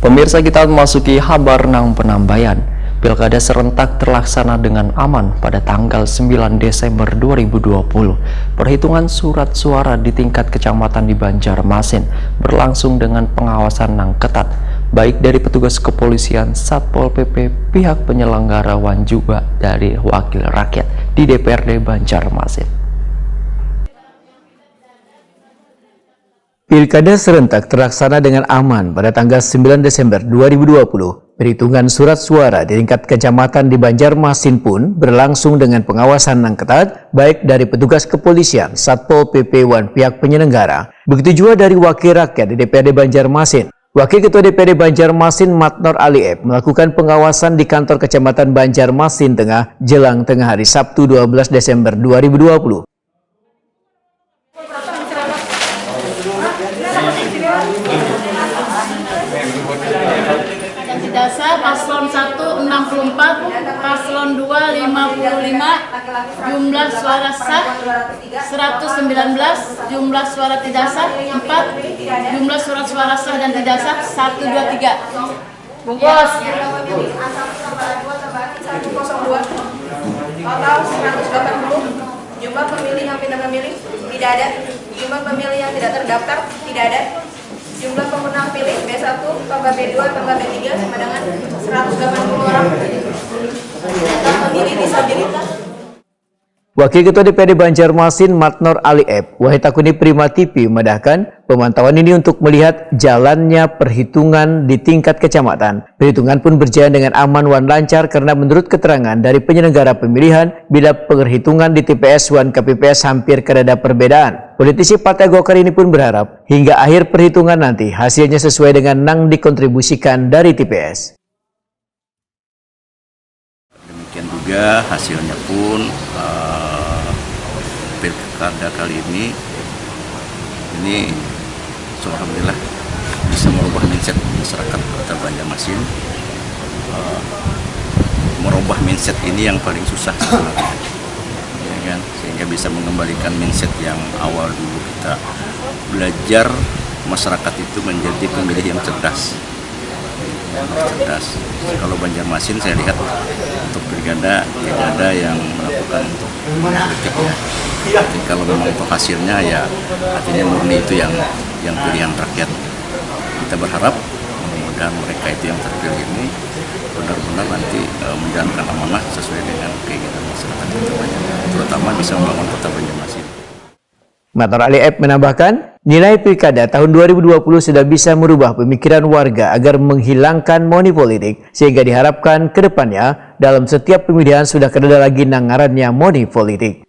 Pemirsa, kita memasuki kabar nang penambayan. Pilkada serentak terlaksana dengan aman pada tanggal 9 Desember 2020. Perhitungan surat suara di tingkat kecamatan di Banjarmasin berlangsung dengan pengawasan nang ketat, baik dari petugas kepolisian, Satpol PP, pihak penyelenggarawan juga dari wakil rakyat di DPRD Banjarmasin. Pilkada serentak terlaksana dengan aman pada tanggal 9 Desember 2020. Perhitungan surat suara di tingkat kecamatan di Banjarmasin pun berlangsung dengan pengawasan yang ketat, baik dari petugas kepolisian, Satpol PP, dan pihak penyelenggara. Begitu juga dari wakil rakyat di DPRD Banjarmasin. Wakil Ketua DPRD Banjarmasin, Matnor Aliep, melakukan pengawasan di kantor Kecamatan Banjarmasin Tengah jelang tengah hari Sabtu 12 Desember 2020. Dasar paslon 1 64, paslon 2 55, jumlah suara sah 119, jumlah suara tidak sah 4, jumlah surat suara sah dan tidak sah 1, 2, 3. Bungkus. Total 180. Jumlah pemilih yang pindah memilih tidak ada. Jumlah pemilih yang tidak terdaftar tidak ada. Jumlah pemenang pilih B1 tambah B2 tambah B3 sama dengan 180 orang. Data pemilih disabilitas. Wakil Ketua DPRD Banjarmasin, Matnor Aliep, Wahitakuni Prima TV memandahkan pemantauan ini untuk melihat jalannya perhitungan di tingkat kecamatan. Perhitungan pun berjalan dengan aman dan lancar karena menurut keterangan dari penyelenggara pemilihan, bila perhitungan di TPS dan KPPS hampir kerada perbedaan. Politisi Partai Golkar ini pun berharap hingga akhir perhitungan nanti hasilnya sesuai dengan yang dikontribusikan dari TPS. Demikian juga hasilnya pun pilkada kali ini alhamdulillah bisa merubah mindset masyarakat Kota Banjarmasin. Merubah mindset ini yang paling susah sebenarnya, ya kan? Sehingga bisa mengembalikan mindset yang awal dulu kita belajar masyarakat itu menjadi pemilih yang cerdas. Kalau Banjarmasin saya lihat untuk pilkada tidak ada yang melakukan untuk politik ya. Jadi kalau memang untuk hasilnya ya artinya murni itu yang pilihan rakyat. Kita berharap mudah-mudahan mereka itu yang terpilih ini benar-benar nanti menjalankan amanah sesuai dengan keinginan masyarakat Kota Banjarmasin, terutama bisa membangun Kota Banjarmasin. Matnor Aliep menambahkan, nilai pilkada tahun 2020 sudah bisa merubah pemikiran warga agar menghilangkan money politik, sehingga diharapkan ke depannya dalam setiap pemilihan sudah tidak ada lagi nangarannya money politik.